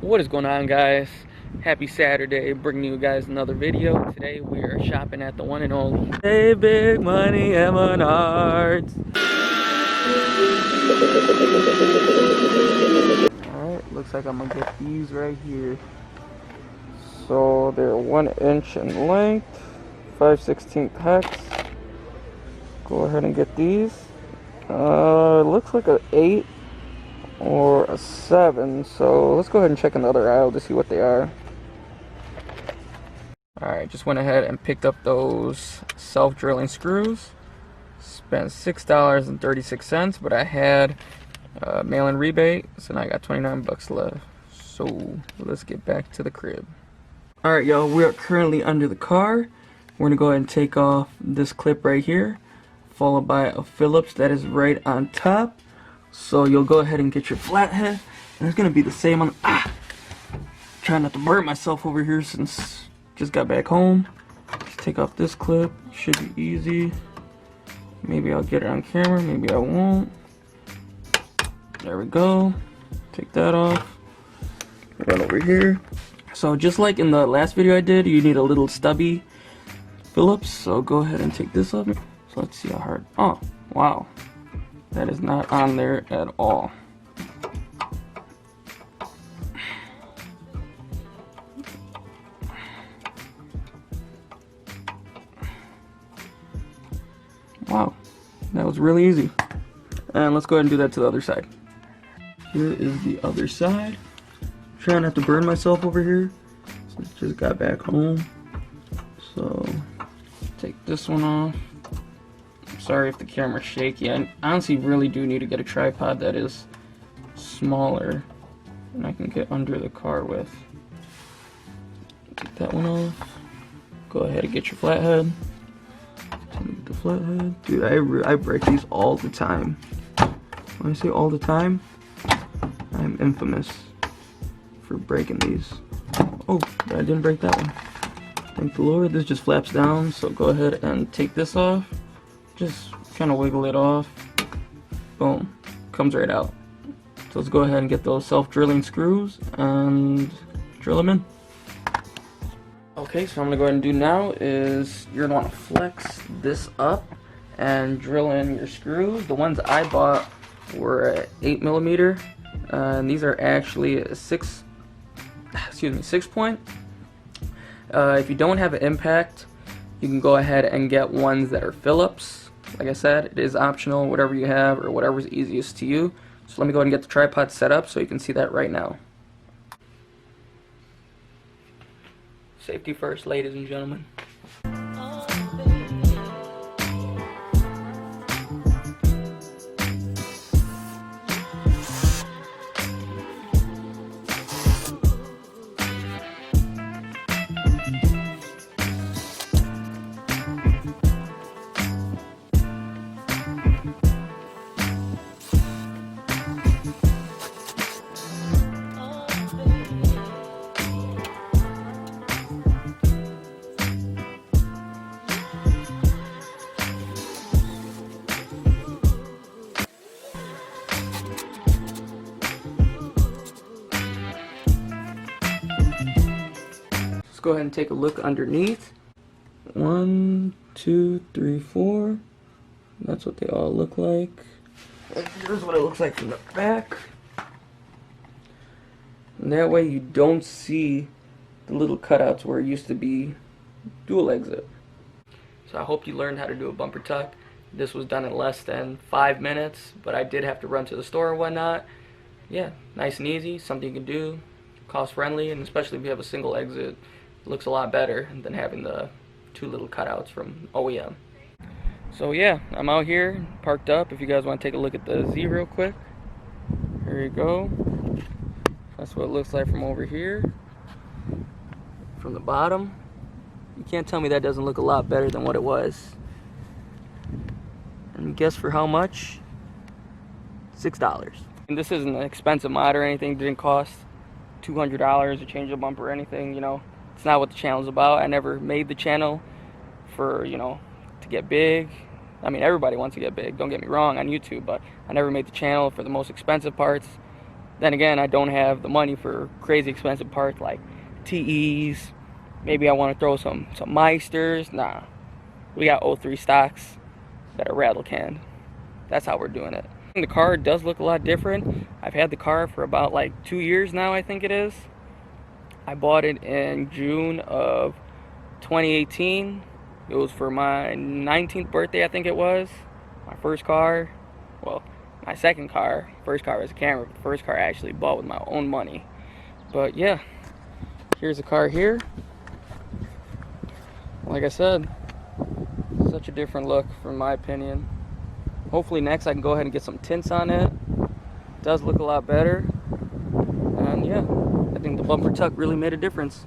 What is going on, guys? Happy Saturday, bringing you guys another video. Today we are shopping at the one and only Hey Big Money at Menards. Alright, looks like I'm gonna get these right here. So they're 1 inch in length, 5/16 hex. Go ahead and get these. It looks like an 8 or a 7, so let's go ahead and check another aisle to see what they are. Alright, just went ahead and picked up those self-drilling screws. Spent $6.36, but I had mail-in rebate, so now I got 29 bucks left. So let's get back to the crib. Alright, y'all, we are currently under the car. We're gonna go ahead and take off this clip right here, followed by a Phillips that is right on top. So you'll go ahead and get your flathead, and it's gonna be the same on. Trying not to burn myself over here since just got back home. Just take off this clip. Should be easy. Maybe I'll get it on camera. Maybe I won't. There we go. Take that off. Run over here. So just like in the last video I did, you need a little stubby Phillips. So go ahead and take this off. So let's see how hard. Oh, wow. That is not on there at all. Wow, that was really easy. And let's go ahead and do that to the other side. Here is the other side. Trying not to burn myself over here since I just got back home. So take this one off. Sorry if the camera's shaky. I honestly really do need to get a tripod that is smaller and I can get under the car with. Take that one off. Go ahead and get your flathead. Take the flathead. Dude, I break these all the time. When I say all the time, I'm infamous for breaking these. Oh, I didn't break that one. Thank the Lord. This just flaps down, so go ahead and take this off. Just kind of wiggle it off. Boom. Comes right out. So let's go ahead and get those self-drilling screws and drill them in. Okay, so what I'm going to go ahead and do now is you're going to want to flex this up and drill in your screws. The ones I bought were 8mm, and these are actually a 6 point. If you don't have an impact, you can go ahead and get ones that are Phillips. Like I said, it is optional, whatever you have or whatever's easiest to you. So let me go ahead and get the tripod set up so you can see that right now. Safety first, ladies and gentlemen. Go ahead and take a look underneath. 1, 2, 3, 4. That's what they all look like. And here's what it looks like from the back. And that way you don't see the little cutouts where it used to be dual exit. So I hope you learned how to do a bumper tuck. This was done in less than 5 minutes, but I did have to run to the store and whatnot. Yeah, nice and easy, something you can do, cost friendly, and especially if you have a single exit. It looks a lot better than having the 2 little cutouts from OEM. So yeah, I'm out here, parked up. If you guys want to take a look at the Z real quick. Here you go. That's what it looks like from over here. From the bottom. You can't tell me that doesn't look a lot better than what it was. And guess for how much? $6. And this isn't an expensive mod or anything. It didn't cost $200 to change the bumper or anything, you know. It's not what the channel's about. I never made the channel for, you know, to get big. I mean, everybody wants to get big, don't get me wrong, on YouTube, but I never made the channel for the most expensive parts. Then again, I don't have the money for crazy expensive parts like TEs. Maybe I want to throw some Meisters. Nah, we got 03 stocks that are rattle canned. That's how we're doing it. The car does look a lot different. I've had the car for about like 2 years now, I think it is. I bought it in June of 2018. It was for my 19th birthday, I think it was. My first car. Well, my second car. First car was a Camry, but the first car I actually bought with my own money. But yeah, here's the car here. Like I said, such a different look from my opinion. Hopefully next I can go ahead and get some tints on it. It does look a lot better. And yeah, I think the bumper tuck really made a difference.